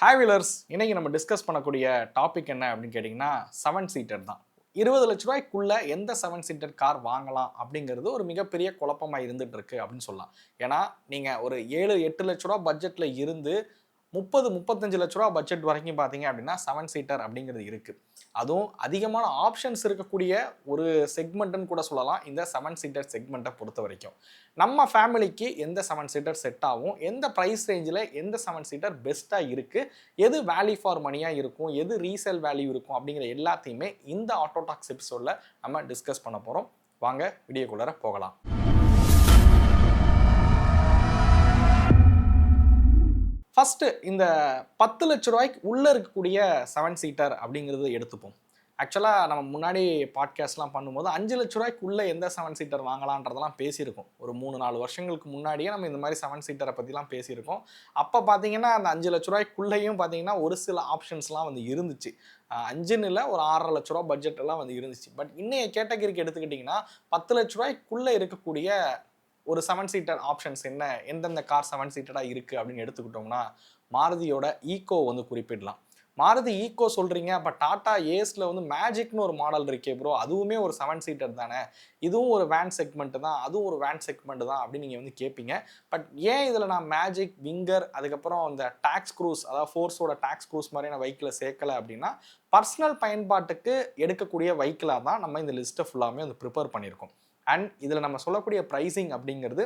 Hi wheelers, இன்னைக்கு நம்ம discuss பண்ணக்கூடிய டாபிக் என்ன அப்படின்னு கேட்டிங்கன்னா 7 சீட்டர் தான். 20 லட்ச ரூபாய்க்குள்ள எந்த 7 சீட்டர் கார் வாங்கலாம் அப்படிங்கிறது ஒரு மிகப்பெரிய குழப்பமா இருந்துட்டு இருக்கு அப்படின்னு சொல்லலாம். ஏன்னா நீங்க ஒரு 7-8 லட்ச ரூபாய் பட்ஜெட்ல இருந்து 30-35 லட்ச ரூபா பட்ஜெட் வரைக்கும் பார்த்தீங்க அப்படின்னா 7 சீட்டர் அப்படிங்கிறது இருக்கு. அதுவும் அதிகமான ஆப்ஷன்ஸ் இருக்கக்கூடிய ஒரு செக்மெண்ட்னு கூட சொல்லலாம் இந்த 7 சீட்டர் செக்மெண்ட்டை பொறுத்த வரைக்கும். நம்ம ஃபேமிலிக்கு எந்த 7 சீட்டர் செட் ஆகும், எந்த ப்ரைஸ் ரேஞ்சில் எந்த 7 சீட்டர் பெஸ்ட்டாக இருக்கு, எது வேல்யூ ஃபார் மணியாக இருக்கும், எது ரீசேல் வேல்யூ இருக்கும் அப்படிங்கிற எல்லாத்தையுமே இந்த ஆட்டோ டாக்ஸ் எபிசோடில் நம்ம டிஸ்கஸ் பண்ண போகிறோம். வாங்க வீடியோக்குள்ளார போகலாம். ஃபர்ஸ்ட் இந்த 10 லட்ச ரூபாய்க்கு உள்ள இருக்கக்கூடிய 7 சீட்டர் அப்படிங்கிறது எடுத்துப்போம். ஆக்சுவலாக நம்ம முன்னாடி பாட்காஸ்ட்லாம் பண்ணும்போது 5 லட்ச ரூபாய்க்குள்ள எந்த 7 சீட்டர் வாங்கலான்றதெல்லாம் பேசியிருக்கோம். ஒரு 3-4 வருஷங்களுக்கு முன்னாடியே நம்ம இந்த மாதிரி 7 சீட்டரை பற்றிலாம் பேசியிருக்கோம். அப்போ பார்த்தீங்கன்னா அந்த 5 லட்ச ரூபாய்க்குள்ளேயும் பார்த்தீங்கன்னா ஒரு சில ஆப்ஷன்ஸ்லாம் வந்து இருந்துச்சு. 5ன்னு இல்லை, ஒரு 6.5 லட்ச ரூபா பட்ஜெட் எல்லாம் வந்து இருந்துச்சு. பட் இன்னைய கேட்டகரிக்கு எடுத்துக்கிட்டிங்கன்னா 10 லட்ச ரூபாய்க்குள்ளே இருக்கக்கூடிய ஒரு 7 சீட்டர் ஆப்ஷன்ஸ் என்ன, எந்தெந்த கார் 7 சீட்டடாக இருக்குது அப்படின்னு எடுத்துக்கிட்டோம்னா மாருதியோட ஈக்கோ வந்து குறிப்பிடலாம். மாருதி ஈக்கோ சொல்கிறீங்க, அப்போ டாடா ஏஸில் வந்து மேஜிக்னு ஒரு மாடல் இருக்கே ப்ரோ, அதுவுமே ஒரு 7 சீட்டர் தானே, இதுவும் ஒரு வேன் செக்மெண்ட் தான், அதுவும் ஒரு வேன் செக்மெண்ட் தான் அப்படின்னு நீங்கள் வந்து கேட்பீங்க. பட் ஏன் இதில் நான் மேஜிக், விங்கர், அதுக்கப்புறம் இந்த டாக்ஸ் க்ரூஸ், அதாவது ஃபோர்ஸோட டாக்ஸ் க்ரூஸ் மாதிரியான வெஹிக்கிளை சேர்க்கலை அப்படின்னா பர்சனல் பயன்பாட்டுக்கு எடுக்கக்கூடிய வெஹிக்கிளாக தான் நம்ம இந்த லிஸ்ட்டை ஃபுல்லாமே வந்து ப்ரிப்பேர் பண்ணியிருக்கோம். அண்ட் இதில் நம்ம சொல்லக்கூடிய ப்ரைஸிங் அப்படிங்கிறது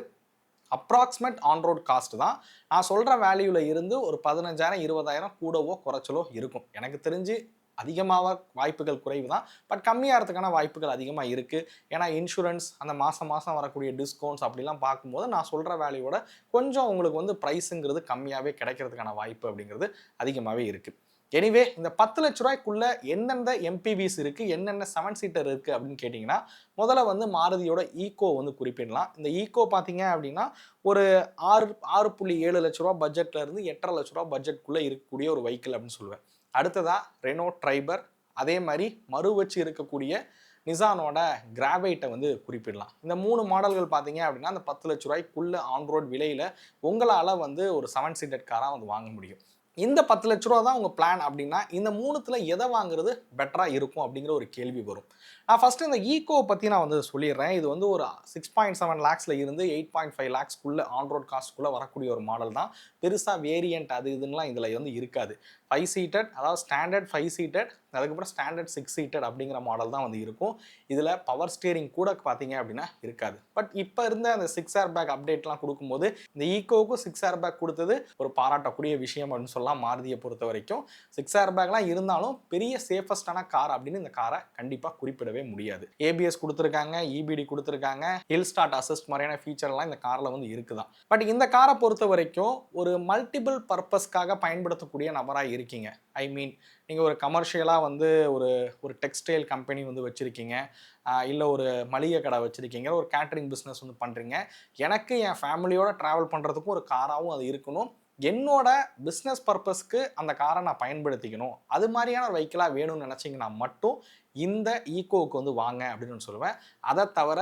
அப்ராக்சிமேட் ஆன் ரோட் காஸ்ட் தான். நான் சொல்கிற வேல்யூவில் இருந்து ஒரு 15,000-20,000 கூடவோ குறைச்சலோ இருக்கும். எனக்கு தெரிஞ்சு அதிகமாக வாய்ப்புகள் குறைவு தான், பட் கம்மியாகிறதுக்கான வாய்ப்புகள் அதிகமாக இருக்குது. ஏன்னா இன்சூரன்ஸ், அந்த மாதம் வரக்கூடிய டிஸ்கவுண்ட்ஸ் அப்படிலாம் பார்க்கும்போது நான் சொல்கிற வேல்யூவோட கொஞ்சம் உங்களுக்கு வந்து ப்ரைஸுங்கிறது கம்மியாகவே கிடைக்கிறதுக்கான வாய்ப்பு அப்படிங்கிறது அதிகமாகவே இருக்குது. எனிவே இந்த 10 லட்ச ரூபாய்க்குள்ள எந்தெந்த எம்பிவிஸ் இருக்குது, என்னென்ன 7 சீட்டர் இருக்குது அப்படின்னு கேட்டிங்கன்னா முதல்ல வந்து மாருதியோட ஈக்கோ வந்து குறிப்பிடலாம். இந்த ஈக்கோ பார்த்தீங்க அப்படின்னா ஒரு 6.7 லட்ச ரூபா பட்ஜெட்டில் இருந்து 8.5 லட்ச ரூபா பட்ஜெட்குள்ளே இருக்கக்கூடிய ஒரு வெஹிக்கிள் அப்படின்னு சொல்லுவேன். அடுத்ததாக ரெனோ ட்ரைபர், அதே மாதிரி மறு வச்சு இருக்கக்கூடிய நிசானோட கிராவைட்டை வந்து குறிப்பிடலாம். இந்த 3 மாடல்கள் பார்த்தீங்க அப்படின்னா அந்த 10 லட்ச ரூபாய்க்குள்ள ஆன் ரோட் விலையில் உங்களால் வந்து ஒரு 7 சீட்டட் காராக வந்து வாங்க முடியும். இந்த 10 லட்ச ரூபா தான் உங்கள் பிளான் அப்படின்னா இந்த 3த்தில் எதை வாங்குறது பெட்டராக இருக்கும் அப்படிங்கிற ஒரு கேள்வி வரும். நான் ஃபஸ்ட்டு இந்த ஈக்கோ பற்றி நான் வந்து சொல்லிடுறேன். இது வந்து ஒரு 6.7 லேக்ஸில் இருந்து 8.5 லேக்ஸ்க்குள்ளே ஆன் ரோட் காஸ்ட்குள்ளே வரக்கூடிய ஒரு மாடல் தான். பெருசாக வேரியண்ட் அது இதுன்னெலாம் இதில் வந்து இருக்காது. 5 சீட்டட், அதாவது ஸ்டாண்டர்ட் 5 சீட்டட், அதுக்கப்புறம் ஸ்டாண்டர்ட் 6 சீட்டட் அப்படிங்கிற மாடல் தான் வந்து இருக்கும். இதில் பவர் ஸ்டியரிங் கூட பார்த்தீங்க அப்படின்னா இருக்காது. பட் இப்போ இருந்த அந்த 6 ஏர் பேக் அப்டேட்லாம் கொடுக்கும்போது இந்த ஈக்கோவுக்கும் 6 ஏர் பேக் கொடுத்தது ஒரு பாராட்டக்கூடிய விஷயம் அப்படின்னு சொல்லலாம். மாருதியை பொறுத்த வரைக்கும் 6 ஏர் பேக்லாம் இருந்தாலும் பெரிய சேஃபஸ்டான கார் அப்படின்னு இந்த காரை கண்டிப்பாக குறிப்பிடவே முடியாது. ஏபிஎஸ் கொடுத்துருக்காங்க, இபிடி கொடுத்துருக்காங்க, ஹில் ஸ்டார்ட் அசிஸ்ட் மாதிரியான ஃபீச்சர்லாம் இந்த காரில் வந்து இருக்குதான். பட் இந்த காரை பொறுத்த வரைக்கும் ஒரு மல்டிபிள் பர்பஸ்க்காக பயன்படுத்தக்கூடிய நபராக இருக்கீங்க. ஐ மீன் நீங்கள் ஒரு கமர்ஷியலாக வந்து ஒரு டெக்ஸ்டைல் கம்பெனி வந்து வச்சுருக்கீங்க, இல்லை ஒரு மளிகை கடை வச்சுருக்கீங்க, ஒரு கேட்ரிங் பிஸ்னஸ் வந்து பண்ணுறீங்க. எனக்கு என் ஃபேமிலியோட ட்ராவல் பண்ணுறதுக்கும் ஒரு காராகவும் அது இருக்கணும், என்னோட பிஸ்னஸ் பர்பஸ்க்கு அந்த காரை நான் பயன்படுத்திக்கணும், அது மாதிரியான வெஹிக்கிளாக வேணும்னு நினச்சிங்கன்னா மட்டும் இந்த ஈக்கோவுக்கு வந்து வாங்க அப்படின்னு சொல்லுவேன். அதை தவிர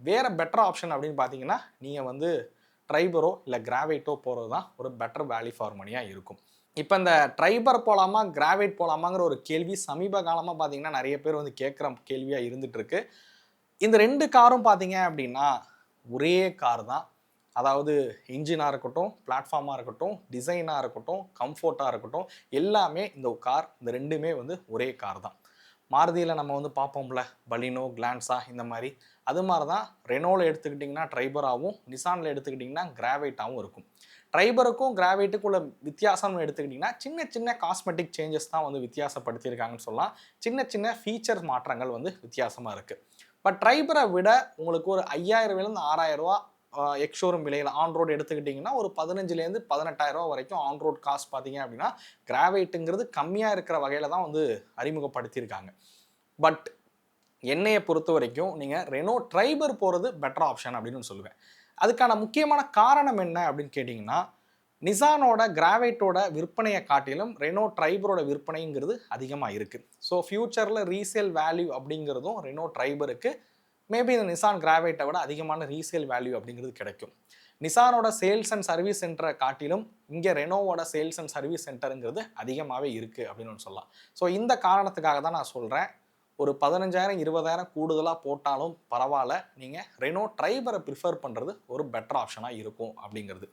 வேறு பெட்டர் ஆப்ஷன் அப்படின்னு பார்த்தீங்கன்னா நீங்கள் வந்து ட்ரைபரோ இல்லை கிராவைட்டோ போகிறது தான் ஒரு பெட்டர் வேல்யூ ஃபார் மணியாக இருக்கும். இப்போ இந்த ட்ரைபர் போகலாமா, கிராவைட் போகலாமாங்கிற ஒரு கேள்வி சமீப காலமாக பார்த்தீங்கன்னா நிறைய பேர் வந்து கேட்குற கேள்வியாக இருந்துகிட்ருக்கு. இந்த 2 காரும் பார்த்தீங்க அப்படின்னா ஒரே கார் தான். அதாவது இன்ஜினாக இருக்கட்டும், பிளாட்ஃபார்மாக இருக்கட்டும், டிசைனாக இருக்கட்டும், கம்ஃபோர்ட்டாக இருக்கட்டும், எல்லாமே இந்த கார், இந்த 2மே வந்து ஒரே கார் தான். மாருதியில் நம்ம வந்து பார்ப்போம்ல, பலினோ, கிளான்ஸா, இந்த மாதிரி. அது மாதிரி தான் ரெனோவில் எடுத்துக்கிட்டிங்கன்னா ட்ரைபராகவும், நிசானில் எடுத்துக்கிட்டிங்கன்னா கிராவைட்டாகவும் இருக்கும். ட்ரைபருக்கும் கிராவைட்டுக்கும் உள்ள வித்தியாசம்னு எடுத்துக்கிட்டிங்கன்னா சின்ன சின்ன காஸ்மெட்டிக் சேஞ்சஸ் தான் வந்து வித்தியாசப்படுத்தியிருக்காங்கன்னு சொல்லலாம். சின்ன சின்ன ஃபீச்சர் மாற்றங்கள் வந்து வித்தியாசமாக இருக்குது. பட் ட்ரைபரை விட உங்களுக்கு ஒரு 5,000 6,000 ரூபா எக்ஷோரூம் விலையில் ஆன் ரோடு எடுத்துக்கிட்டிங்கன்னா ஒரு 15,000 18,000 ரூபா வரைக்கும் ஆன் ரோட் காஸ்ட் பார்த்தீங்க அப்படின்னா கிராவைட்டுங்கிறது கம்மியாக இருக்கிற வகையில் தான் வந்து அறிமுகப்படுத்தியிருக்காங்க. பட் என்னையை பொறுத்த வரைக்கும் நீங்கள் ரெனோ ட்ரைபர் போகிறது பெட்டர் ஆப்ஷன் அப்படின்னு சொல்லுவேன். அதுக்கான முக்கியமான காரணம் என்ன அப்படின்னு கேட்டிங்கன்னா நிசானோட கிராவைட்டோட விற்பனையை காட்டிலும் ரெனோ ட்ரைபரோட விற்பனைங்கிறது அதிகமாக இருக்குது. ஸோ ஃப்யூச்சரில் ரீசேல் வேல்யூ அப்படிங்கிறதும் ரெனோ ட்ரைபருக்கு மேபி இந்த நிசான் கிராவைட்டை விட அதிகமான ரீசேல் வேல்யூ அப்படிங்கிறது கிடைக்கும். நிசானோட சேல்ஸ் அண்ட் சர்வீஸ் சென்டரை காட்டிலும் இங்கே ரெனோவோட சேல்ஸ் அண்ட் சர்வீஸ் சென்டருங்கிறது அதிகமாகவே இருக்குது அப்படின்னு சொல்லலாம். ஸோ இந்த காரணத்துக்காக தான் நான் சொல்கிறேன், ஒரு 15,000 20,000 கூடுதலாக போட்டாலும் பரவாயில்ல, நீங்கள் ரெனோ ட்ரைபரை ப்ரிஃபர் பண்ணுறது ஒரு பெட்டர் ஆப்ஷனாக இருக்கும் அப்படிங்கிறது.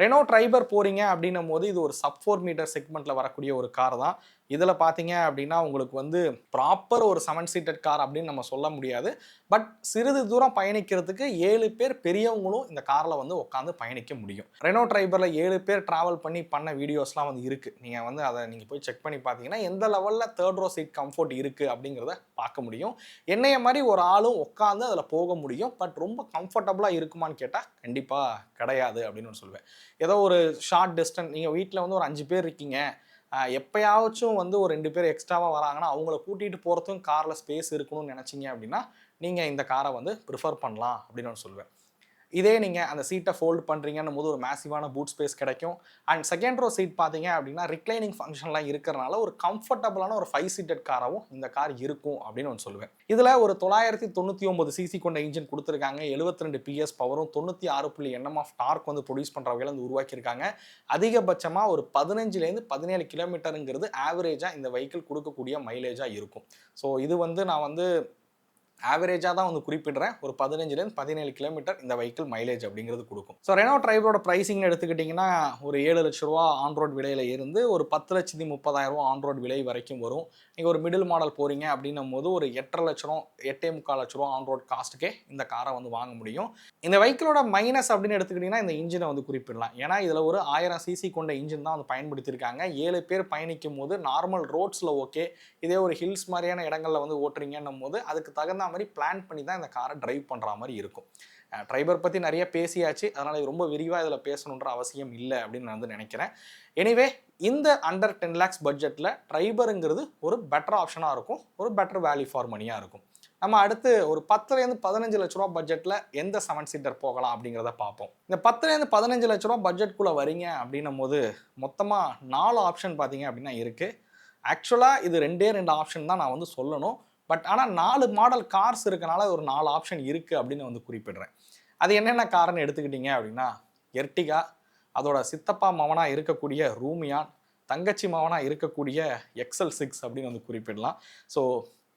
ரெனோ ட்ரைபர் போகிறீங்க அப்படின்னும் போது இது ஒரு சப் 4 மீட்டர் செக்மெண்ட்டில் வரக்கூடிய ஒரு கார் தான். இதில் பார்த்தீங்க அப்படின்னா உங்களுக்கு வந்து ப்ராப்பர் ஒரு 7 சீட்டட் கார் அப்படின்னு நம்ம சொல்ல முடியாது. பட் சிறிது தூரம் பயணிக்கிறதுக்கு 7 பேர் பெரியவங்களும் இந்த காரில் வந்து உட்காந்து பயணிக்க முடியும். ரெனோ ட்ரைபரில் 7 பேர் ட்ராவல் பண்ண வீடியோஸ்லாம் வந்து இருக்குது. நீங்கள் வந்து அதை நீங்கள் போய் செக் பண்ணி பார்த்தீங்கன்னா எந்த லெவலில் 3rd row சீட் கம்ஃபர்ட் இருக்குது அப்படிங்கிறத பார்க்க முடியும். என்னைய மாதிரி ஒரு ஆளும் உட்காந்து அதில் போக முடியும். பட் ரொம்ப கம்ஃபர்டபுளாக இருக்குமான்னு கேட்டால் கண்டிப்பாக கிடையாது அப்படின்னு சொல்லுவேன். ஏதோ ஒரு ஷார்ட் டிஸ்டன்ஸ், நீங்கள் வீட்டில் வந்து ஒரு 5 பேர் இருக்கீங்க, எப்போயாச்சும் வந்து ஒரு 2 பேர் எக்ஸ்ட்ராவாக வராங்கன்னா அவங்கள கூட்டிகிட்டு போகிறதுக்கும் காரில் ஸ்பேஸ் இருக்கணும்னு நினச்சிங்க அப்படின்னா நீங்கள் இந்த காரை வந்து ப்ரிஃபர் பண்ணலாம் அப்படின்னு நான் சொல்லுவேன். இதே நீங்கள் அந்த சீட்டை ஃபோல்டு பண்ணுறீங்கன்னும் போது ஒரு மேசிவான பூட் ஸ்பேஸ் கிடைக்கும். அண்ட் 2nd row சீட் பார்த்தீங்க அப்படின்னா ரிக்ளைனிங் ஃபங்க்ஷன்லாம் இருக்கிறனால ஒரு கம்ஃபர்டபுளான ஒரு 5 சீட்டட் காராகவும் இந்த கார் இருக்கும் அப்படின்னு நான் சொல்லுவேன். இதில் ஒரு 999 சிசி கொண்ட இன்ஜின் கொடுத்துருக்காங்க. 72 PS பவரும் 96 Nm ஆஃப் டார்க் வந்து ப்ரொடியூஸ் பண்ணுற வகையில் வந்து உருவாக்கியிருக்காங்க. அதிகபட்சமாக ஒரு 15லேருந்து 17 கிலோமீட்டருங்கிறது ஆவரேஜாக இந்த வெஹிக்கிள் கொடுக்கக்கூடிய மைலேஜாக இருக்கும். ஸோ இது வந்து நான் வந்து ஆவரேஜாக தான் வந்து குறிப்பிடுறேன். ஒரு 15லேருந்து 17 கிலோமீட்டர் இந்த வெஹிக்கிள் மைலேஜ் அப்படிங்கிறது கொடுக்கும். ஸோ ரெனோ ட்ரைபரோட ப்ரைஸிங்னு எடுத்துக்கிட்டிங்கன்னா ஒரு 7 லட்ச ரூபா ஆன்ரோட் விலையில் இருந்து ஒரு 10,30,000 ஆன்ரோட் விலை வரைக்கும் வரும். நீங்கள் ஒரு மிடில் மாடல் போகிறீங்க அப்படின்னும் போது ஒரு 8.5 லட்ச ரூபா 8.25 லட்ச ரூபா ஆன்ரோட் காஸ்ட்டுக்கே இந்த காரை வந்து வாங்க முடியும். இந்த வெஹிக்கிளோட மைனஸ் அப்படின்னு எடுத்துக்கிட்டிங்கன்னா இந்த இன்ஜினை வந்து குறிப்பிடலாம். ஏன்னா இதில் ஒரு 1000 சிசி கொண்ட இன்ஜின் தான் வந்து பயன்படுத்தியிருக்காங்க. 7 பேர் பயணிக்கும் போது நார்மல் ரோட்ஸில் ஓகே, இதே ஒரு ஹில்ஸ் மாதிரியான இடங்களில் வந்து ஓட்டுறீங்கன்னும் போது அதுக்கு தகுந்த மாதிரி பிளான் பண்ணி தான் இந்த காரை டிரைவ் பண்ணுற மாதிரி இருக்கும். ட்ரைபர் பற்றி நிறைய பேசியாச்சு, அதனால் ரொம்ப விரிவாக இதில் பேசணுன்ற அவசியம் இல்லை அப்படின்னு நான் வந்து நினைக்கிறேன். எனிவே இந்த அண்டர் 10 lakhs பட்ஜெட்டில் ட்ரைபருங்கிறது ஒரு பெட்டர் ஆப்ஷனாக இருக்கும், ஒரு பெட்டர் வேல்யூ ஃபார் மணியாக இருக்கும். நம்ம அடுத்து ஒரு 10லேருந்து 15 லட்ச ரூபா பட்ஜெட்டில் எந்த 7 சீட்டர் போகலாம் அப்படிங்கிறத பார்ப்போம். இந்த 10லேருந்து 15 லட்ச ரூபா பட்ஜெட்குள்ளே வரீங்க அப்படின்னும் போது மொத்தமாக 4 ஆப்ஷன் பார்த்தீங்க அப்படின்னா இருக்குது. ஆக்சுவலாக இது 2 ஆப்ஷன் தான் நான் வந்து சொல்லணும். பட் ஆனால் 4 மாடல் கார்ஸ் இருக்கனால ஒரு 4 ஆப்ஷன் இருக்குது அப்படின்னு வந்து குறிப்பிடுறேன். அது என்னென்ன காரணம் எடுத்துக்கிட்டீங்க அப்படின்னா எர்டிகா, அதோட சித்தப்பா மவனாக இருக்கக்கூடிய ரூமியான், தங்கச்சி மவனாக இருக்கக்கூடிய XL6 அப்படின்னு வந்து குறிப்பிடலாம். ஸோ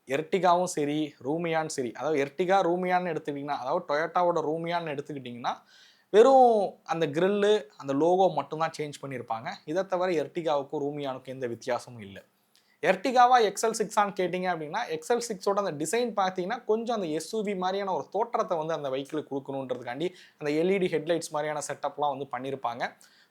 எர்டிகாவும் சரி ரூமியான் சரி, அதாவது எர்டிகா ரூமியான்னு எடுத்துக்கிட்டிங்கன்னா, அதாவது டொயோட்டாவோட ரூமியான்னு எடுத்துக்கிட்டிங்கன்னா வெறும் அந்த கிரில்லு அந்த லோகோ மட்டும்தான் சேஞ்ச் பண்ணியிருப்பாங்க. இதை தவிர எர்டிகாவுக்கும் ரூமியானுக்கும் எந்த வித்தியாசமும் இல்லை. எர்டிகாவா XL6ஆன்னு கேட்டிங்க அப்படின்னா XL6ஓட அந்த டிசைன் பார்த்தீங்கன்னா கொஞ்சம் அந்த எஸ்யூவி மாதிரியான ஒரு தோற்றத்தை வந்து அந்த வெஹிக்கிளுக்கு கொடுக்கணுன்றதுக்காண்டி அந்த LED ஹெட்லைட்ஸ் மாதிரியான செட்டப்லாம் வந்து பண்ணியிருப்பாங்க.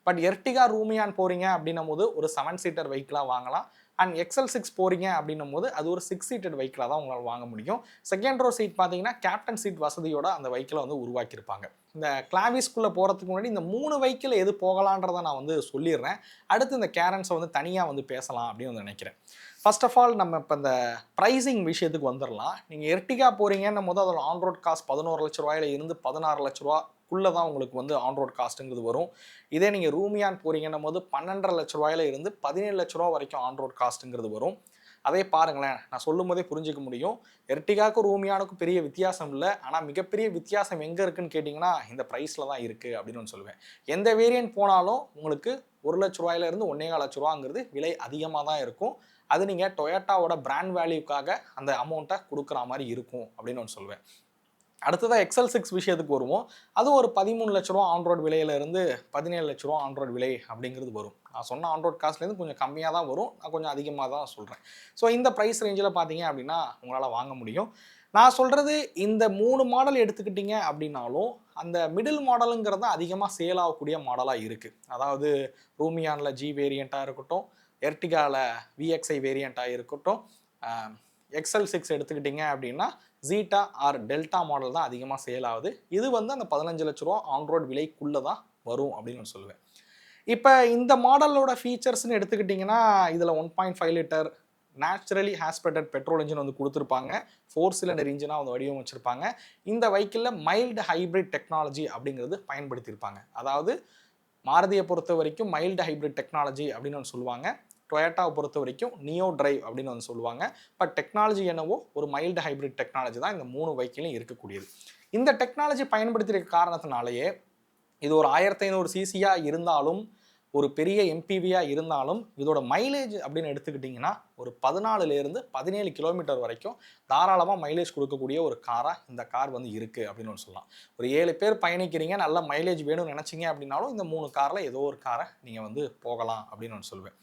பட் எர்டிகா ரூமியான் போகிறீங்க அப்படின்னும் போது ஒரு 7 சீட்டர் வெஹிக்கிளாக வாங்கலாம். அண்ட் XL6 போகிறீங்க அப்படின்னும் போது அது ஒரு 6 சீட்டட் வெஹிக்கிளாக தான் உங்களால் வாங்க முடியும். 2nd row சீட் பார்த்தீங்கன்னா கேப்டன் சீட் வசதியோட அந்த வெஹிக்கிளை வந்து உருவாக்கியிருப்பாங்க. இந்த கிளாவிஸ்குள்ளே போகிறதுக்கு முன்னாடி இந்த 3 வெஹிக்கிள் எது போகலான்றதை நான் வந்து சொல்லிடுறேன். அடுத்து இந்த கேரன்ஸை வந்து தனியாக வந்து பேசலாம் அப்படின்னு வந்து நினைக்கிறேன். ஃபர்ஸ்ட் ஆஃப் ஆல் நம்ம இப்போ இந்த ப்ரைஸிங் விஷயத்துக்கு வந்துடலாம். நீங்கள் எர்டிகா போகிறீங்கன்னும் போது அதோட ஆன்ரோட் காஸ்ட் 11 லட்ச ரூபாயில இருந்து 16 லட்ச ரூபாக்குள்ளே தான் உங்களுக்கு வந்து ஆன்ரோட் காஸ்ட்டுங்கிறது வரும். இதே நீங்கள் ரூமியான் போகிறீங்கன்னும் போது 12.5 லட்ச ரூபாயில இருந்து 17 லட்ச ரூபா வரைக்கும் ஆன்ரோட் காஸ்ட்டுங்கிறது வரும். அதே பாருங்களேன், நான் சொல்லும் போதே புரிஞ்சிக்க முடியும். எர்டிகாவுக்கும் ரூமியானுக்கும் பெரிய வித்தியாசம் இல்லை. ஆனால் மிகப்பெரிய வித்தியாசம் எங்கே இருக்குன்னு கேட்டிங்கன்னா இந்த ப்ரைஸில் தான் இருக்குது அப்படின்னு சொல்லுவேன். எந்த வேரியன்ட் போனாலும் உங்களுக்கு 1 லட்ச ரூபாயில இருந்து 1.25 லட்ச ரூபாங்கிறது விலை அதிகமாக தான் இருக்கும். அது நீங்கள் டொயோட்டாவோட பிராண்ட் வேல்யூக்காக அந்த அமௌண்ட்டை கொடுக்குற மாதிரி இருக்கும் அப்படின்னு நான் சொல்லுவேன். அடுத்ததாக XL6 விஷயத்துக்கு வருவோம். அது ஒரு 13 லட்ச ரூபா ஆன்ரோட் விலையிலேருந்து 17 லட்ச ரூபா ஆன்ரோட் விலை அப்படிங்கிறது வரும். நான் சொன்ன ஆன்ரோட் காஸ்ட்லேருந்து கொஞ்சம் கம்மியாக தான் வரும், நான் கொஞ்சம் அதிகமாக தான் சொல்கிறேன். ஸோ இந்த ப்ரைஸ் ரேஞ்சில் பார்த்தீங்க அப்படின்னா உங்களால் வாங்க முடியும். நான் சொல்கிறது இந்த 3 மாடல் எடுத்துக்கிட்டிங்க அப்படின்னாலும் அந்த மிடில் மாடலுங்கிறது அதிகமாக சேல் ஆகக்கூடிய மாடலாக இருக்குது. அதாவது ரூமியானில் G வேரியண்ட்டாக இருக்கட்டும், எர்டிகாவில் VXI வேரியண்ட்டாக இருக்கட்டும், XL6 எடுத்துக்கிட்டிங்க அப்படின்னா ஜீட்டா ஆர் டெல்டா மாடல் தான் அதிகமாக சேல் ஆகுது. இது வந்து அந்த 15 லட்ச ரூபா ஆன்ரோட் விலைக்குள்ளே தான் வரும் அப்படின்னு நான் சொல்லுவேன். இப்போ இந்த மாடலோட ஃபீச்சர்ஸ்னு எடுத்துக்கிட்டிங்கன்னா இதில் 1.5 litre naturally aspirated petrol engine வந்து கொடுத்துருப்பாங்க. 4 சிலிண்டர் இன்ஜினாக வந்து வடிவமைச்சிருப்பாங்க. இந்த வெஹிக்கிளில் மைல்டு ஹைப்ரிட் டெக்னாலஜி அப்படிங்கிறது பயன்படுத்தியிருப்பாங்க. அதாவது மாருதியை பொறுத்த வரைக்கும் மைல்டு ஹைப்ரிட் டெக்னாலஜி அப்படின்னு ஒன்று சொல்லுவாங்க. டொயோட்டாவை பொறுத்த வரைக்கும் நியோ டிரைவ் அப்படின்னு வந்து சொல்லுவாங்க. பட் டெக்னாலஜி என்னவோ ஒரு மைல்டு ஹைப்ரிட் டெக்னாலஜி தான் இந்த 3 வெஹிக்கிளையும் இருக்கக்கூடியது. இந்த டெக்னாலஜி பயன்படுத்தியிருக்க காரணத்தினாலேயே இது ஒரு 1500 சிசியாக இருந்தாலும், ஒரு பெரிய எம்பிவியாக இருந்தாலும், இதோட மைலேஜ் அப்படின்னு எடுத்துக்கிட்டிங்கன்னா ஒரு 14லேருந்து 17 கிலோமீட்டர் வரைக்கும் தாராளமாக மைலேஜ் கொடுக்கக்கூடிய ஒரு காராக இந்த கார் வந்து இருக்குது அப்படின்னு ஒன்று சொல்லலாம். ஒரு 7 பேர் பயணிக்கிறீங்க, நல்ல மைலேஜ் வேணும்னு நினச்சிங்க அப்படின்னாலும் இந்த 3 காரில் ஏதோ ஒரு காரை நீங்கள் வந்து போகலாம் அப்படின்னு ஒன்று சொல்லுவேன்.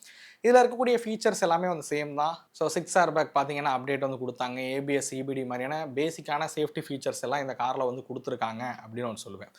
இதில் இருக்கக்கூடிய ஃபீச்சர்ஸ் எல்லாமே வந்து சேம் தான். ஸோ 6 ஏர் பேக் பார்த்தீங்கன்னா அப்டேட் வந்து கொடுத்தாங்க. ஏபிஎஸ், இபிடி மாதிரியான பேசிக்கான சேஃப்டி ஃபீச்சர்ஸ் எல்லாம் இந்த காரில் வந்து கொடுத்துருக்காங்க அப்படின்னு ஒன்று சொல்லுவேன்.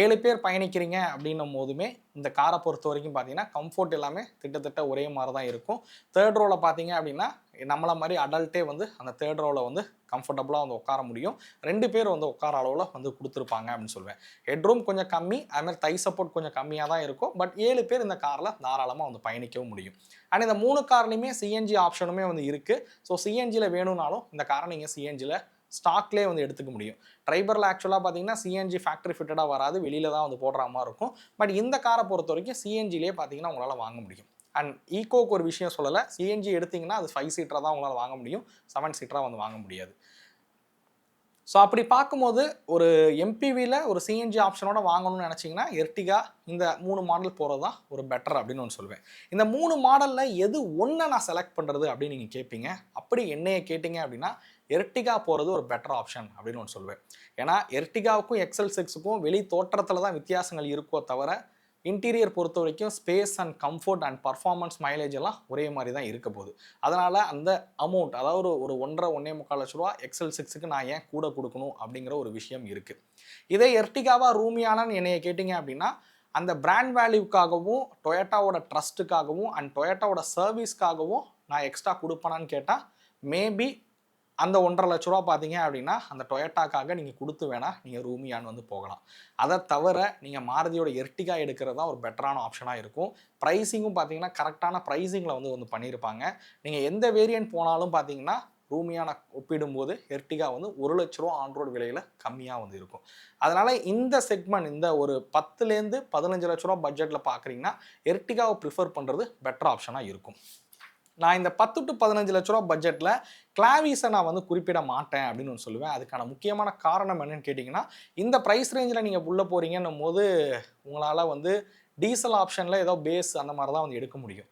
7 பேர் பயணிக்கிறீங்க அப்படின்னும் போதுமே இந்த காரை பொறுத்த வரைக்கும் பார்த்தீங்கன்னா கம்ஃபோர்ட் எல்லாமே கிட்டத்தட்ட ஒரே மாதிரி தான் இருக்கும். 3rd ரோவில் பார்த்தீங்க அப்படின்னா நம்மள மாதிரி அடல்ட்டே வந்து அந்த 3rd ரோவில் வந்து கம்ஃபர்டபுளாக வந்து உட்கார முடியும். 2 பேர் வந்து உட்கார அளவில் வந்து கொடுத்துருப்பாங்க அப்படின்னு சொல்லுவேன். ஹெட்ரூம் கொஞ்சம் கம்மி, அதுமாதிரி தை சப்போர்ட் கொஞ்சம் கம்மியாக தான் இருக்கும். பட் 7 பேர் இந்த காரில் தாராளமாக வந்து பயணிக்கவும் முடியும். அண்ட் இந்த 3 கார்லையுமே சிஎன்ஜி ஆப்ஷனுமே வந்து இருக்குது. ஸோ சிஎன்ஜியில் வேணும்னாலும் இந்த காரை நீங்கள் சிஎன்ஜியில் ஸ்டாக்லேயே வந்து எடுத்துக்க முடியும். ட்ரைபரில் ஆக்சுவலாக பார்த்தீங்கன்னா சிஎன்ஜி ஃபேக்ட்ரி ஃபிட்டடாக வராது, வெளியில் தான் வந்து போடுற மாதிரி இருக்கும். பட் இந்த காரை பொறுத்த வரைக்கும் சிஎன்ஜிலே பார்த்தீங்கன்னா உங்களால் வாங்க முடியும். அண்ட் ஈகோக்கு ஒரு விஷயம் சொல்லலை, சிஎன்ஜி எடுத்திங்கன்னா அது 5 சீட்டராக தான் உங்களால் வாங்க முடியும், 7 சீட்டராக வந்து வாங்க முடியாது. ஸோ அப்படி பார்க்கும்போது ஒரு எம்பிவியில் ஒரு சிஎன்ஜி ஆப்ஷனோட வாங்கணும்னு நினச்சிங்கன்னா எர்டிகா இந்த 3 மாடல் போகிறது தான் ஒரு பெட்டர் அப்படின்னு ஒன்று சொல்லுவேன். இந்த 3 மாடலில் எது ஒன்றை நான் செலக்ட் பண்ணுறது அப்படின்னு நீங்கள் கேட்பீங்க. அப்படி என்னைய கேட்டிங்க அப்படின்னா எர்டிகா போகிறது ஒரு பெட்டர் ஆப்ஷன் அப்படின்னு ஒன்று சொல்லுவேன். ஏன்னா எர்டிகாவுக்கும் XL6க்கும் வெளி தோற்றத்தில் தான் வித்தியாசங்கள் இருக்கோ தவிர இன்டீரியர் பொறுத்த வரைக்கும் space and comfort and performance mileage எல்லாம் ஒரே மாதிரி தான் இருக்க போகுது. அதனால் அந்த அமௌண்ட், அதாவது ஒரு 1.5-1.25 லட்ச ரூபா XL6க்கு நான் ஏன் கூட கொடுக்கணும் அப்படிங்கிற ஒரு விஷயம் இருக்குது. இதே எர்டிகாவா ரூமியானான்னு என்னைய கேட்டிங்க அப்படின்னா அந்த பிராண்ட் வேல்யூக்காகவும் டொயோட்டாவோட ட்ரஸ்ட்டுக்காகவும் அண்ட் டொயோட்டாவோட சர்வீஸ்க்காகவும் நான் எக்ஸ்ட்ரா கொடுப்பேனான்னு கேட்டால் மேபி அந்த 1.5 லட்ச ரூபா பார்த்தீங்க அப்படின்னா அந்த டொயோட்டாக்காக நீங்கள் கொடுத்து வேணால் நீங்கள் ரூமியான்னு வந்து போகலாம். அதை தவிர நீங்கள் மாருதியோட எர்டிகா எடுக்கிறது தான் ஒரு பெட்டரான ஆப்ஷனாக இருக்கும். ப்ரைஸிங்கும் பார்த்தீங்கன்னா கரெக்டான ப்ரைஸிங்கில் வந்து பண்ணியிருப்பாங்க. நீங்கள் எந்த வேரியன்ட் போனாலும் பார்த்தீங்கன்னா ரூமியான ஒப்பிடும்போது எர்டிகா வந்து 1 லட்ச ரூபா ஆன்ரோடு விலையில் கம்மியாக வந்து இருக்கும். அதனால் இந்த செக்மெண்ட் இந்த ஒரு 10லேருந்து 15 லட்ச ரூபா பட்ஜெட்டில் பார்க்குறீங்கன்னா எர்டிகாவை ப்ரிஃபர் பண்ணுறது பெட்டர் ஆப்ஷனாக இருக்கும். நான் இந்த 10 to 15 லட்ச ரூபா பட்ஜெட்டில் கிளாவிஸை நான் வந்து குறிப்பிட மாட்டேன் அப்படின்னு ஒன்று சொல்லுவேன். அதுக்கான முக்கியமான காரணம் என்னன்னு கேட்டிங்கன்னா இந்த ப்ரைஸ் ரேஞ்சில் நீங்கள் உள்ளே போகிறீங்கன்னும் போது உங்களால் வந்து டீசல் ஆப்ஷனில் ஏதோ பேஸ் அந்த மாதிரி தான் வந்து எடுக்க முடியும்.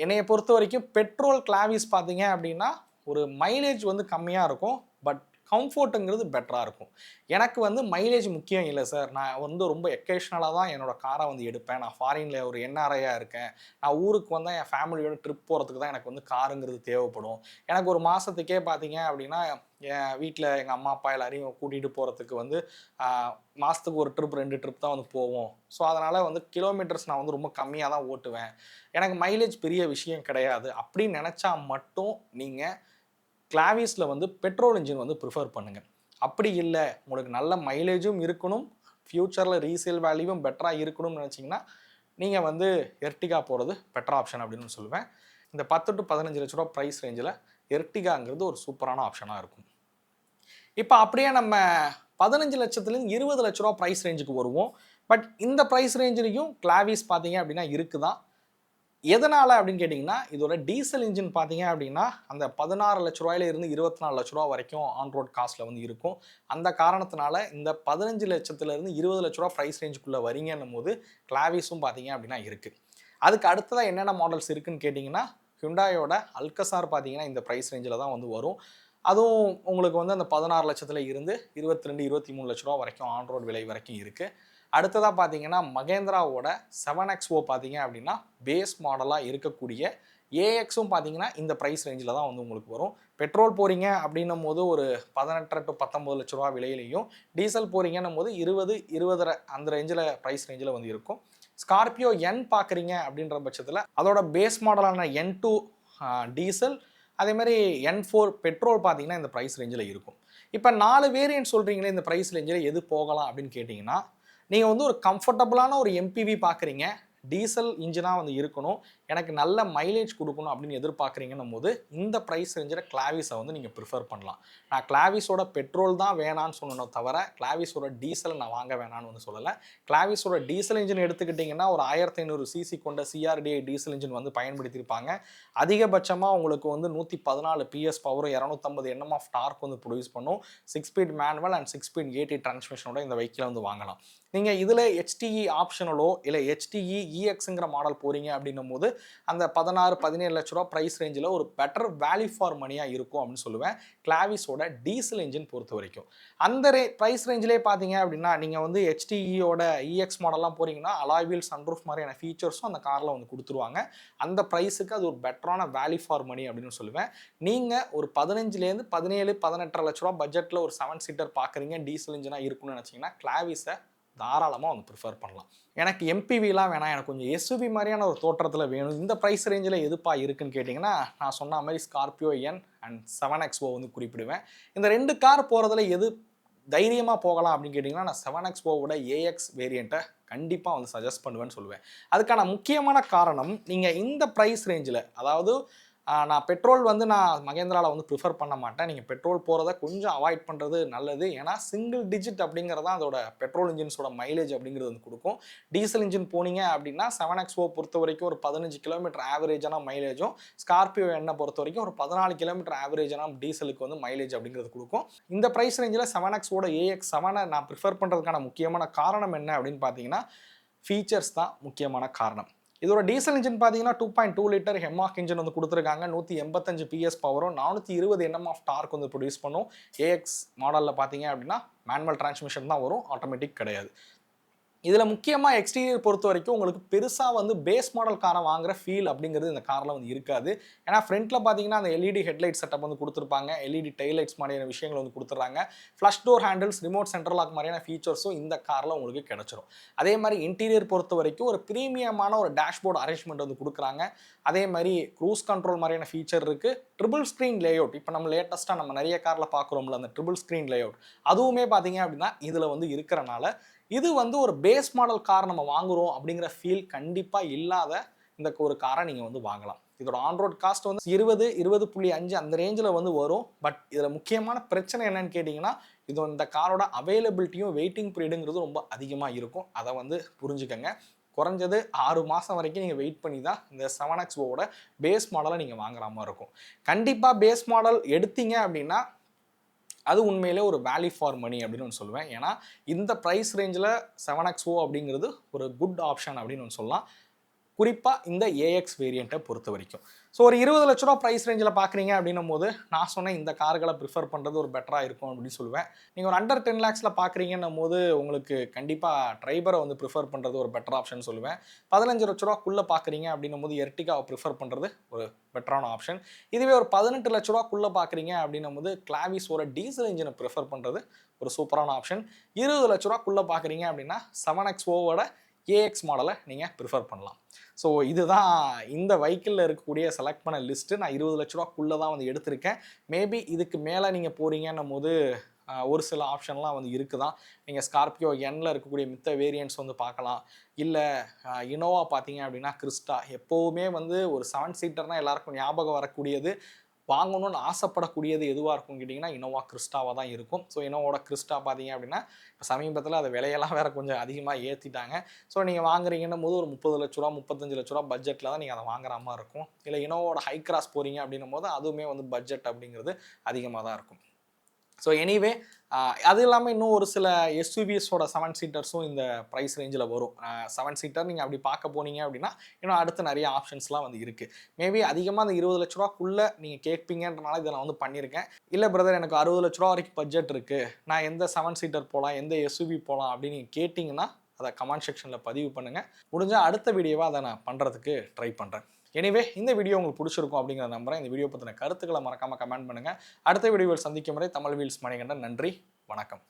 என்னையை பொறுத்த வரைக்கும் பெட்ரோல் கிளாவிஸ் பார்த்தீங்க அப்படின்னா ஒரு மைலேஜ் வந்து கம்மியாக இருக்கும், பட் கம்ஃபோர்ட்டுங்கிறது பெட்டராக இருக்கும். எனக்கு வந்து மைலேஜ் முக்கியம் இல்லை சார், நான் வந்து ரொம்ப எக்கேஷ்னலாக தான் என்னோடய காரை வந்து எடுப்பேன், நான் ஃபாரினில் ஒரு என்ஆர்ஐயாக இருக்கேன், நான் ஊருக்கு வந்தால் என் ஃபேமிலியோட ட்ரிப் போகிறதுக்கு தான் எனக்கு வந்து காருங்கிறது தேவைப்படும், எனக்கு ஒரு மாதத்துக்கே பார்த்தீங்க அப்படின்னா என் வீட்டில் எங்கள் அம்மா அப்பா எல்லாரையும் கூட்டிகிட்டு போகிறதுக்கு வந்து மாதத்துக்கு ஒரு ட்ரிப் 2 ட்ரிப் தான் வந்து போவோம், ஸோ அதனால் வந்து கிலோமீட்டர்ஸ் நான் வந்து ரொம்ப கம்மியாக தான் ஓட்டுவேன், எனக்கு மைலேஜ் பெரிய விஷயம் கிடையாது அப்படின்னு நினச்சா மட்டும் நீங்கள் கிளாவிஸில் வந்து பெட்ரோல் இன்ஜின் வந்து ப்ரிஃபர் பண்ணுங்கள். அப்படி இல்லை உங்களுக்கு நல்ல மைலேஜும் இருக்கணும், ஃப்யூச்சரில் ரீசேல் வேல்யூவும் பெட்டராக இருக்கணும்னு நினச்சிங்கன்னா நீங்கள் வந்து எர்டிகா போகிறது பெட்டர் ஆப்ஷன் அப்படின்னு சொல்லுவேன். இந்த 10 to 15 லட்ச ரூபா ப்ரைஸ் ரேஞ்சில் எர்டிகாங்கிறது ஒரு சூப்பரான ஆப்ஷனாக இருக்கும். இப்போ அப்படியே நம்ம 15 லட்சத்துலேருந்து 20 லட்ச ரூபா ப்ரைஸ் ரேஞ்சுக்கு வருவோம். பட் இந்த ப்ரைஸ் ரேஞ்சிலையும் கிளாவிஸ் பார்த்தீங்க அப்படின்னா இருக்குதான். எதனால் அப்படின்னு கேட்டிங்கன்னா இதோட டீசல் இன்ஜின் பார்த்தீங்க அப்படின்னா அந்த 16 லட்ச ரூபாயிலிருந்து 24 லட்ச ரூபா வரைக்கும் ஆன்ரோட் காஸ்ட்டில் வந்து இருக்கும். அந்த காரணத்தினால இந்த 15 லட்சத்துலேருந்து 20 லட்ச ரூபா ப்ரைஸ் ரேஞ்சுக்குள்ளே வரீங்கன்னும் போது கிளாவிஸும் பார்த்தீங்க அப்படின்னா இருக்குது. அதுக்கு அடுத்ததாக என்னென்ன மாடல்ஸ் இருக்குதுன்னு கேட்டிங்கன்னா ஹுண்டாயோட அல்கசார் பார்த்தீங்கன்னா இந்த ப்ரைஸ் ரேஞ்சில் தான் வந்து வரும். அதுவும் உங்களுக்கு வந்து அந்த 16 லட்சத்தில் இருந்து 22-23 லட்ச ரூபா வரைக்கும் ஆன்ரோட் விலை வரைக்கும் இருக்குது. அடுத்ததாக பார்த்தீங்கன்னா மகேந்திராவோட 7XO பார்த்தீங்க அப்படின்னா பேஸ் மாடலாக இருக்கக்கூடிய ஏஎக்ஸும் பார்த்தீங்கன்னா இந்த ப்ரைஸ் ரேஞ்சில் தான் வந்து உங்களுக்கு வரும். பெட்ரோல் போகிறீங்க அப்படின்னும் போது ஒரு 18 to 19 லட்ச ரூபா விலையிலையும், டீசல் போகிறீங்கன்னும் போது 20-20 அந்த ரேஞ்சில் ப்ரைஸ் ரேஞ்சில் வந்து இருக்கும். ஸ்கார்பியோ N பார்க்குறீங்க அப்படின்ற பட்சத்தில் அதோட பேஸ் மாடலான N2 டீசல், அதேமாதிரி N4 பெட்ரோல் பார்த்தீங்கன்னா இந்த ப்ரைஸ் ரேஞ்சில் இருக்கும். இப்போ 4 வேரியன்ட் சொல்கிறீங்களே இந்த ப்ரைஸ் ரேஞ்சில் எது போகலாம் அப்படின்னு கேட்டிங்கன்னா நீங்கள் வந்து ஒரு கம்ஃபர்டபுளான ஒரு எம்பிவி பார்க்குறீங்க, டீசல் இன்ஜினாக வந்து இருக்கணும், எனக்கு நல்ல மைலேஜ் கொடுக்கணும் அப்படின்னு எதிர்பார்க்குறீங்கன்னும் போது இந்த ப்ரைஸ் ரேஞ்சில் கிளாவிஸை வந்து நீங்கள் ப்ரிஃபர் பண்ணலாம். நான் கிளாவிஸோட பெட்ரோல் தான் வேணான்னு சொன்னனோ தவிர கிளாவிஸோட டீசல் நான் வாங்க வேணான்னு வந்து சொல்லலை. கிளாவிஸோட டீசல் இன்ஜின் எடுத்துக்கிட்டிங்கன்னா ஒரு 1500 சிசி கொண்ட CRDI டீசல் இன்ஜின் வந்து பயன்படுத்தியிருப்பாங்க. அதிகபட்சமாக உங்களுக்கு வந்து 114 PS பவரும் 250 Nm ஆஃப் டார்க் வந்து ப்ரொடியூஸ் பண்ணும். 6 speed manual and 6 speed AT டிரான்ஸ்மிஷனோட இந்த வெஹிக்கிளை வந்து வாங்கலாம். நீங்கள் இதில் HTE ஆப்ஷனலோ இல்லை HTE EXங்கிற மாடல் போகிறீங்க அப்படின்னும் போது அந்த 16-17 லட்ச ரூபா ப்ரைஸ் ரேஞ்சில் ஒரு பெட்டர் வேல்யூ ஃபார் மணியாக இருக்கும் அப்படின்னு சொல்லுவேன் கிளாவிஸோட டீசல் இன்ஜின் பொறுத்த வரைக்கும். அந்த ப்ரைஸ் ரேஞ்சிலே பார்த்தீங்க அப்படின்னா நீங்கள் வந்து HTEயோட EX மாடல்லாம் போகிறீங்கன்னா அலாய் வீல் சன்ரூஃப் மாதிரியான ஃபீச்சர்ஸும் அந்த காரில் வந்து கொடுத்துருவாங்க. அந்த ப்ரைஸுக்கு அது ஒரு பெட்டரான வேல்யூ ஃபார் மணி அப்படின்னு சொல்லுவேன். நீங்கள் ஒரு 15லேருந்து 17-18 லட்ச ரூபா பட்ஜெட்டில் ஒரு 7 சீட்டர் பார்க்குறீங்க டீசல் இன்ஜினாக இருக்குன்னு நினச்சிங்கன்னா கிளாவிஸை தாராளமாக வந்து ப்ரிஃபர் பண்ணலாம். எனக்கு MPVலாம் வேணாம், எனக்கு கொஞ்சம் SUV மாதிரியான ஒரு தோற்றத்தில் வேணும், இந்த ப்ரைஸ் ரேஞ்சில் எதுப்பா இருக்குன்னு கேட்டிங்கன்னா நான் சொன்ன மாதிரி ஸ்கார்பியோ என் அண்ட் 7XO வந்து குறிப்பிடுவேன். இந்த 2 கார் போகிறதுல எது தைரியமாக போகலாம் அப்படின்னு கேட்டிங்கன்னா நான் 7XOவோட AX வேரியண்ட்டை கண்டிப்பாக வந்து சஜஸ்ட் பண்ணுவேன்னு சொல்லுவேன். அதுக்கான முக்கியமான காரணம் நீங்கள் இந்த ப்ரைஸ் ரேஞ்சில், அதாவது நான் பெட்ரோல் வந்து நான் மகேந்திராவில் வந்து ப்ரிஃபர் பண்ண மாட்டேன். நீங்கள் பெட்ரோல் போகிறத கொஞ்சம் அவாய்ட் பண்ணுறது நல்லது. ஏன்னா சிங்கிள் டிஜிட் அப்படிங்கிறது தான் அதோட பெட்ரோல் இன்ஜின்ஸோட மைலேஜ் அப்படிங்கிறது வந்து கொடுக்கும். டீசல் இன்ஜின் போனீங்க அப்படின்னா 7XO பொறுத்த வரைக்கும் ஒரு 15 கிலோமீட்டர் ஆவரேஜான மைலேஜும், ஸ்கார்பியோ எண்ணை பொறுத்த வரைக்கும் ஒரு 14 கிலோமீட்டர் ஆவரேஜான டீசலுக்கு வந்து மைலேஜ் அப்படிங்கிறது கொடுக்கும். இந்த ப்ரைஸ் ரேஞ்சில் 7XOட AX7 நான் ப்ரிஃபர் பண்ணுறதுக்கான முக்கியமான காரணம் என்ன அப்படின்னு பார்த்தீங்கன்னா ஃபீச்சர்ஸ் தான் முக்கியமான காரணம். இதோட டீசல் இன்ஜின் பார்த்தீங்கன்னா 2.2 லிட்டர் ஹெமாக் இன்ஜின் வந்து கொடுத்துருக்காங்க. 185 PS பவரும் 420 Nm ஆஃப் டார்க் வந்து ப்ரொடியூஸ் பண்ணும். AX மாடலில் பார்த்தீங்க அப்படின்னா மேனுவல் டிரான்ஸ்மிஷன் தான் வரும், ஆட்டோமேட்டிக் கிடையாது. இதில் முக்கியமாக எக்ஸ்டீரியர் பொறுத்த வரைக்கும் உங்களுக்கு பெருசாக வந்து பேஸ் மாடல் காரை வாங்குற ஃபீல் அப்படிங்கிறது இந்த காரில் வந்து இருக்காது. ஏன்னா ஃப்ரண்ட்டில் பார்த்தீங்கன்னா அந்த LED ஹெட்லைட் செட்டப் வந்து கொடுத்துருப்பாங்க, LED டெய்லைட்ஸ் மாதிரியான விஷயங்கள் வந்து கொடுத்துட்றாங்க. Flush door handles, remote central lock மாதிரியான ஃபீச்சர்ஸும் இந்த காரில் உங்களுக்கு கிடச்சிரும். அதே மாதிரி இன்டீரியர் பொறுத்த வரைக்கும் ஒரு ப்ரீமியமான ஒரு டேஷ்போர்ட் அரேஞ்ச்மெண்ட் வந்து கொடுக்குறாங்க. அதே மாதிரி க்ரூஸ் கண்ட்ரோல் மாதிரியான ஃபீச்சர் இருக்குது. ட்ரிபிள் ஸ்க்ரீன் லேஅவுட், இப்போ நம்ம லேட்டஸ்ட்டாக நம்ம நிறைய காரில் பார்க்குறோம்ல அந்த ட்ரிபிள் ஸ்க்ரீன் லேஅவுட், அதுவுமே பார்த்தீங்க அப்படின்னா இதில் வந்து இருக்கிறனால இது வந்து ஒரு பேஸ் மாடல் கார் நம்ம வாங்குறோம் அப்படிங்கிற ஃபீல் கண்டிப்பாக இல்லாத இந்த ஒரு காரை நீங்கள் வந்து வாங்கலாம். இதோட ஆன்ரோட் காஸ்ட் வந்து 20-20.5 அந்த ரேஞ்சில் வந்து வரும். பட் இதில் முக்கியமான பிரச்சனை என்னன்னு கேட்டிங்கன்னா இந்த காரோட அவைலபிலிட்டியும் வெயிட்டிங் பீரியடுங்கிறது ரொம்ப அதிகமாக இருக்கும். அதை வந்து புரிஞ்சுக்கங்க. குறைஞ்சது 6 மாதம் வரைக்கும் நீங்கள் வெயிட் பண்ணி தான் இந்த 7XOவோட பேஸ் மாடலை நீங்கள் வாங்குற மாதிரி இருக்கும். கண்டிப்பாக பேஸ் மாடல் எடுத்தீங்க அப்படின்னா அது உண்மையிலே ஒரு வேல்யூ ஃபார் மணி அப்படின்னு ஒன்று சொல்லுவேன். ஏன்னா இந்த ப்ரைஸ் ரேஞ்சில் 7XO அப்படிங்கிறது ஒரு குட் ஆப்ஷன் அப்படின்னு ஒன்று சொல்லலாம், குறிப்பாக இந்த AX வேரியண்ட்டை பொறுத்த வரைக்கும். ஸோ ஒரு 20 லட்ச ரூபா ப்ரைஸ் ரேஞ்சில் பார்க்குறீங்க அப்படின்னும் போது நான் சொன்னேன் இந்த கார்களை ப்ரிஃபர் பண்ணுறது ஒரு பெட்டராக இருக்கும் அப்படின்னு சொல்லுவேன். நீங்கள் ஒரு அண்டர் 10 lakhஸில் பார்க்குறீங்கன்னும் போது உங்களுக்கு கண்டிப்பாக ட்ரைபரை வந்து ப்ரிஃபர் பண்ணுறது ஒரு பெட்டர் ஆப்ஷன் சொல்லுவேன். 15 லட்ச ரூபாக்குள்ளே பார்க்குறீங்க அப்படின்னும் போது எர்டிகாவை ப்ரிஃபர் பண்ணுறது ஒரு பெட்டரான ஆப்ஷன். இதுவே ஒரு 18 லட்ச ரூபாக்குள்ளே பார்க்குறீங்க அப்படின்னும் போது கிளாவிஸோட டீசல் இன்ஜினை ப்ரிஃபர் பண்ணுறது ஒரு சூப்பரான ஆப்ஷன். 20 லட்ச ரூபாக்குள்ளே பார்க்குறீங்க அப்படின்னா 7XOவோட AX மாடலை நீங்கள் ப்ரிஃபர் பண்ணலாம். ஸோ இதுதான் இந்த வெஹிக்கிளில் இருக்கக்கூடிய செலக்ட் பண்ண லிஸ்ட்டு. நான் 20 லட்ச ரூபாக்குள்ளே தான் வந்து எடுத்திருக்கேன். மேபி இதுக்கு மேலே நீங்கள் போகிறீங்கன்னும் போது ஒரு சில ஆப்ஷன்லாம் வந்து இருக்குதான். நீங்கள் ஸ்கார்பியோ எண்ணில் இருக்கக்கூடிய மித்த வேரியன்ட்ஸ் வந்து பார்க்கலாம். இல்லை இனோவா பார்த்தீங்க அப்படின்னா கிறிஸ்டா, எப்போவுமே வந்து ஒரு 7 சீட்டர்னால் எல்லாருக்கும் ஞாபகம் வரக்கூடியது, வாங்கணும்னு ஆசைப்படக்கூடியது எதுவாக இருக்கும் கேட்டிங்கன்னா இனோவா கிறிஸ்டாவாக தான் இருக்கும். ஸோ இனோவோட கிறிஸ்டா பார்த்தீங்க அப்படின்னா சமீபத்தில் அது விலையெல்லாம் வேறு கொஞ்சம் அதிகமாக ஏற்றிட்டாங்க. ஸோ நீங்கள் வாங்குறீங்கன்னும் போது ஒரு 30 லட்ச ரூபா 35 லட்ச ரூபா பட்ஜெட்டில் தான் நீங்கள் அதை வாங்குற மாதிரி இருக்கும். இல்லை இனோவோட ஹை கிராஸ் போகிறீங்க அப்படின்னும் போது அதுவுமே வந்து பட்ஜெட் அப்படிங்கிறது அதிகமாக தான் இருக்கும். ஸோ எனிவே அது இல்லாமல் இன்னும் ஒரு சில SUVஸோட 7 சீட்டர்ஸும் இந்த ப்ரைஸ் ரேஞ்சில் வரும். 7 சீட்டர் நீங்கள் அப்படி பார்க்க போனீங்க அப்படின்னா இன்னும் அடுத்து நிறைய ஆப்ஷன்ஸ்லாம் வந்து இருக்குது. மேபி அதிகமாக அந்த 20 லட்ச ரூபாக்குள்ளே நீங்கள் கேட்பீங்கன்றனால இதை நான் வந்து பண்ணியிருக்கேன். இல்லை பிரதர் எனக்கு 60 லட்ச ரூபா வரைக்கும் பட்ஜெட் இருக்குது, நான் எந்த 7 சீட்டர் போகலாம், எந்த SUV போகலாம் அப்படின்னு நீங்கள் கேட்டிங்கன்னா அதை கமெண்ட் செக்ஷனில் பதிவு பண்ணுங்கள். முடிஞ்சால் அடுத்த வீடியோவாக அதை நான் பண்ணுறதுக்கு ட்ரை பண்ணுறேன். எனிவே இந்த வீடியோ உங்களுக்கு பிடிச்சிருக்கும் அப்படிங்கிற நம்புறேன். இந்த வீடியோ பற்றின கருத்துக்களை மறக்காமல் கமெண்ட் பண்ணுங்கள். அடுத்த வீடியோவில் சந்திக்கும் வரை தமிழ் வீல்ஸ் மணிகண்டன். நன்றி, வணக்கம்.